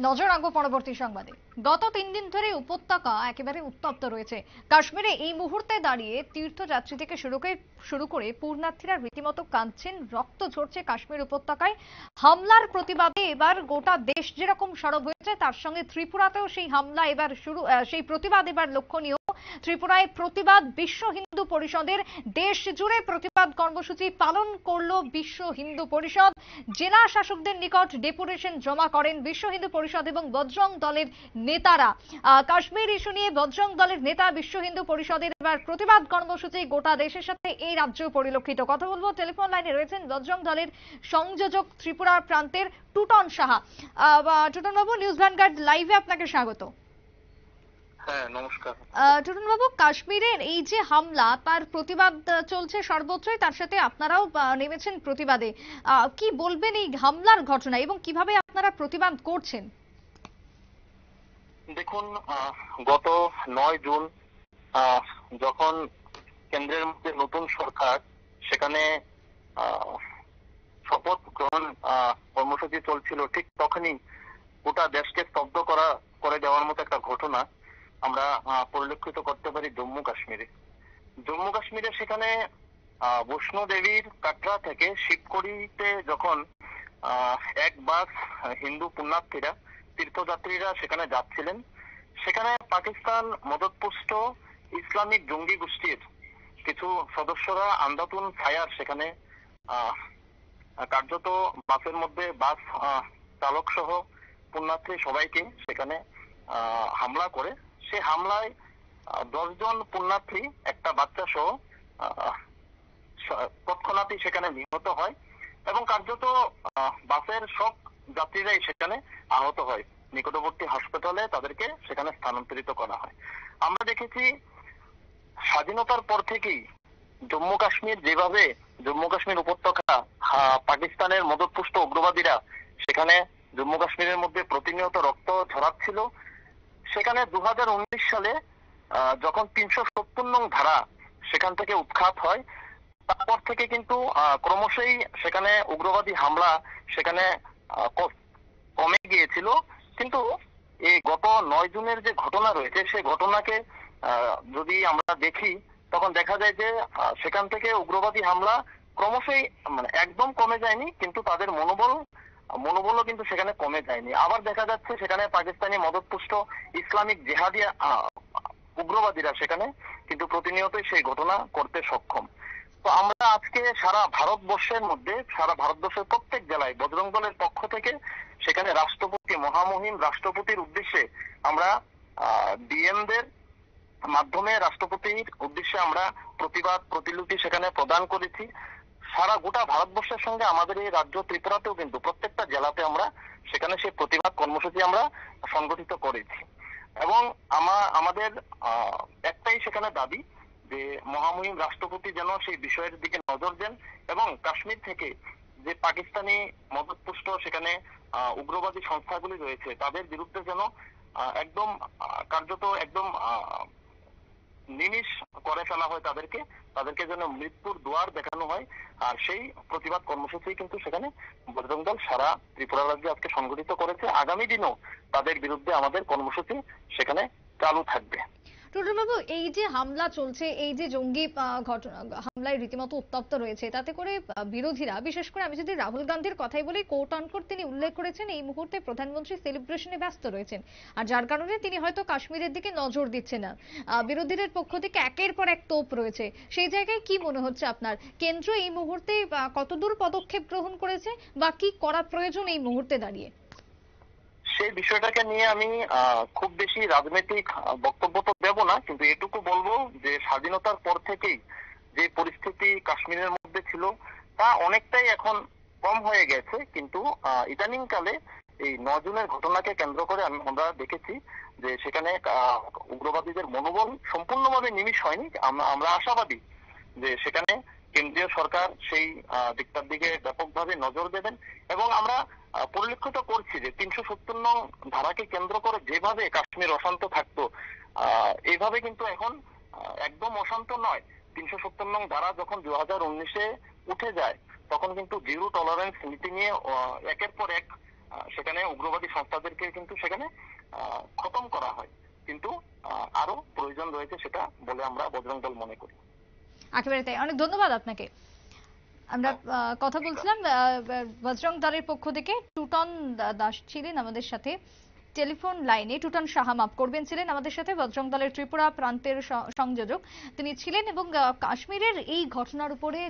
নজর রাখবো পরবর্তী সংবাদে। গত 3 দিন ধরে উপত্যকা একেবারে উত্তপ্ত রয়েছে। কাশ্মীরে এই মুহূর্তে দাঁড়িয়ে তীর্থযাত্রী থেকে শুরু করে পূর্ণার্থীরা রীতিমতো কাঁদছেন, রক্ত ঝরছে কাশ্মীর উপত্যকায়। হামলার প্রতিবাদে এবার গোটা দেশ যেরকম সরব হয়েছে, তার সঙ্গে ত্রিপুরাতেও সেই হামলা এবার সেই প্রতিবাদ এবার লক্ষণীয়। ত্রিপুরায় প্রতিবাদ বিশ্ব হিন্দু পরিষদের, দেশ জুড়ে প্রতিবাদ কর্মসূচি পালন করলো বিশ্ব হিন্দু পরিষদ। জেলা শাসকদের নিকট ডেপুটেশন জমা করেন বিশ্ব হিন্দু পরিষদ এবং বজরং দলের নেতারা। কাশ্মীর ইস্যু নিয়ে বজরং দলের নেতা বিশ্ব হিন্দু পরিষদের এবার প্রতিবাদ কর্মসূচি গোটা দেশের সাথে এই রাজ্যেও পরিলক্ষিত। কথা বলবো, টেলিফোন লাইনে রয়েছেন বজরং দলের সংযোজক ত্রিপুরার প্রান্তের টুটন সাহা। টুটন বাবু, নিউজ ভ্যানগার্ড লাইভে আপনাকে স্বাগত। হ্যাঁ, নমস্কার। টুটন বাবু, কাশ্মীরের এই যে হামলা, তার প্রতিবাদ চলছে সর্বত্রই, তার সাথে আপনারাও নেমেছেন প্রতিবাদে। কি বলবেন এই হামলার ঘটনা এবং কিভাবে আপনারা প্রতিবাদ করছেন? দেখুন, গত 9 জুন যখন কেন্দ্রের মধ্যে নতুন সরকার, সেখানে শপথ গ্রহণ কর্মসূচি চলছিল, ঠিক তখনই গোটা দেশকে স্তব্ধ করে দেওয়ার মতো একটা ঘটনা আমরা পরিলক্ষিত করতে পারি জম্মু কাশ্মীরে। সেখানে বৈষ্ণো দেবীর কাটরা থেকে শিবকড়িতে যখন এক বাস হিন্দু পুণ্যার্থীরা, তীর্থযাত্রীরা সেখানে যাচ্ছিলেন, সেখানে পাকিস্তান মদতপুষ্ট ইসলামিক জঙ্গি গোষ্ঠীর কিছু সদস্যরা আন্ধাতুন ফায়ার সেখানে কার্যত বাসের মধ্যে বাস চালক সহ পুণ্যার্থী সবাইকে সেখানে হামলা করে। সে হামলায় 10 জন পুণ্যার্থী, একটা বাচ্চা সহ তৎক্ষণাৎই সেখানে নিহত হয় এবং কার্যত বাসের সব যাত্রীরাই সেখানে আহত হয়। নিকটবর্তী হাসপাতালে তাদেরকে সেখানে স্থানান্তরিত করা হয়। আমরা দেখেছি স্বাধীনতার পর থেকেই জম্মু কাশ্মীর উপত্যকা পাকিস্তানের মদতপুষ্ট উগ্রবাদীরা সেখানে জম্মু কাশ্মীরের মধ্যে প্রতিনিয়ত রক্ত ঝরাচ্ছিল। সেখানে 2019 সালে যখন 370 নং ধারা সেখান থেকে উৎখাত হয়, তারপর থেকে কিন্তু ক্রমশই সেখানে উগ্রবাদী হামলা সেখানে কমে গিয়েছিল। কিন্তু এই গত 9 জুনের যে ঘটনা রয়েছে, সেই ঘটনাকে যদি আমরা দেখি, তখন দেখা যায় যে সেখান থেকে উগ্রবাদী হামলা ক্রমশই, মানে একদম কমে যায়নি, কিন্তু তাদের মনোবলও কিন্তু সেখানে কমে যায়নি। আবার দেখা যাচ্ছে সেখানে পাকিস্তানি মদতপুষ্ট ইসলামিক জেহাদি উগ্রবাদীরা সেখানে কিন্তু প্রতিনিয়তই সেই ঘটনা করতে সক্ষম। তো আমরা আজকে সারা ভারতবর্ষের প্রত্যেক জেলায় বজরং দলের পক্ষ থেকে সেখানে মহামহিম রাষ্ট্রপতির উদ্দেশ্যে আমরা ডিএমদের মাধ্যমে রাষ্ট্রপতির উদ্দেশ্যে আমরা প্রতিলিপি সেখানে প্রদান করেছি। সারা গোটা ভারতবর্ষের সঙ্গে আমাদের এই রাজ্য ত্রিপুরাতেও কিন্তু প্রত্যেকটা জেলাতে আমরা সেখানে সেই প্রতিবাদ কর্মসূচি আমরা সংগঠিত করেছি এবং আমাদের একটাই সেখানে দাবি যে মহামহিম রাষ্ট্রপতি যেন সেই বিষয়ের দিকে নজর দেন এবং কাশ্মীর থেকে যে পাকিস্তানি মদতপুষ্ট সেখানে উগ্রবাদী সংস্থাগুলি রয়েছে, তাদের বিরুদ্ধে যেন একদম কার্যত একদম নিমিষ করে ফেলা হয়, তাদেরকে যেন মৃত্যুর দুয়ার দেখানো হয়। আর সেই প্রতিবাদ কর্মসূচি কিন্তু সেখানে বজরং দল সারা ত্রিপুরা রাজ্যে আজকে সংগঠিত করেছে। আগামী দিনও তাদের বিরুদ্ধে আমাদের কর্মসূচি সেখানে চালু থাকবে। টুটন বাবু, এই যে হামলা চলছে, এই যে জঙ্গি হামলায় রীতিমতো উত্তপ্ত রয়েছে, তাতে করে বিরোধীরা, বিশেষ করে আমি যদি রাহুল গান্ধীর কথাই বলি, কোট আনকোট তিনি উল্লেখ করেছেন এই মুহূর্তে প্রধানমন্ত্রী সেলিব্রেশনে ব্যস্ত রয়েছেন, আর যার কারণে তিনি হয়তো কাশ্মীরের দিকে নজর দিচ্ছেন না। বিরোধীদের পক্ষ থেকে একের পর এক তোপ রয়েছে। সেই জায়গায় কি মনে হচ্ছে আপনার, কেন্দ্র এই মুহূর্তে কতদূর পদক্ষেপ গ্রহণ করেছে বা কি করা প্রয়োজন এই মুহূর্তে দাঁড়িয়ে? সেই বিষয়টাকে নিয়ে আমি খুব বেশি রাজনৈতিক বক্তব্য তো দেব না, কিন্তু এটুকু বলবো যে স্বাধীনতার পর থেকেই যে পরিস্থিতি কাশ্মীরের মধ্যে ছিল তা অনেকটাই এখন কম হয়ে গেছে। কিন্তু ইদানিং কালে এই 9 জুনের ঘটনাকে কেন্দ্র করে আমরা দেখেছি যে সেখানে উগ্রবাদীদের মনোবল সম্পূর্ণভাবে নিমিষ হয়নি। আমরা আশাবাদী যে সেখানে কেন্দ্রীয় সরকার সেই দিকটার দিকে ব্যাপকভাবে নজর দেবেন এবং আমরা পরিলক্ষিত করছি যে 370 নং ধারাকে কেন্দ্র করে যেভাবে কাশ্মীর অশান্ত থাকতো, এইভাবে কিন্তু এখন একদম অশান্ত নয়। 370 নং ধারা যখন 2019-এ উঠে যায়, তখন কিন্তু জিরো টলারেন্স নীতি নিয়ে একের পর এক সেখানে উগ্রবাদী সংস্থাদেরকে কিন্তু সেখানে খতম করা হয়, কিন্তু আরো প্রয়োজন রয়েছে সেটা বলে আমরা বজরং দল মনে করি। একেবারে তাই, অনেক ধন্যবাদ আপনাকে। আমরা কথা বলছিলাম বজরং দলের পক্ষ থেকে টুটন দাস ছিলেন আমাদের সাথে টেলিফোন লাইনে। টুটন সাহা, মাফ করবেন, ছিলেন আমাদের সাথে বজরং দলের ত্রিপুরা প্রান্তের সংযোজক তিনি ছিলেন। এবং কাশ্মীরের এই ঘটনার উপরে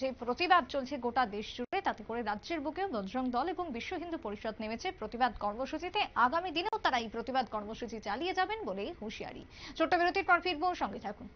যে প্রতিবাদ চলছে গোটা দেশ জুড়ে, তাতে করে রাজ্যের বুকেও বজরং দল এবং বিশ্ব হিন্দু পরিষদ নেমেছে প্রতিবাদ কর্মসূচিতে। আগামী দিনেও তারা এই প্রতিবাদ কর্মসূচি চালিয়ে যাবেন বলেই হুঁশিয়ারি। ছোট্ট বিরতির পর ফিরবো, সঙ্গে থাকুন।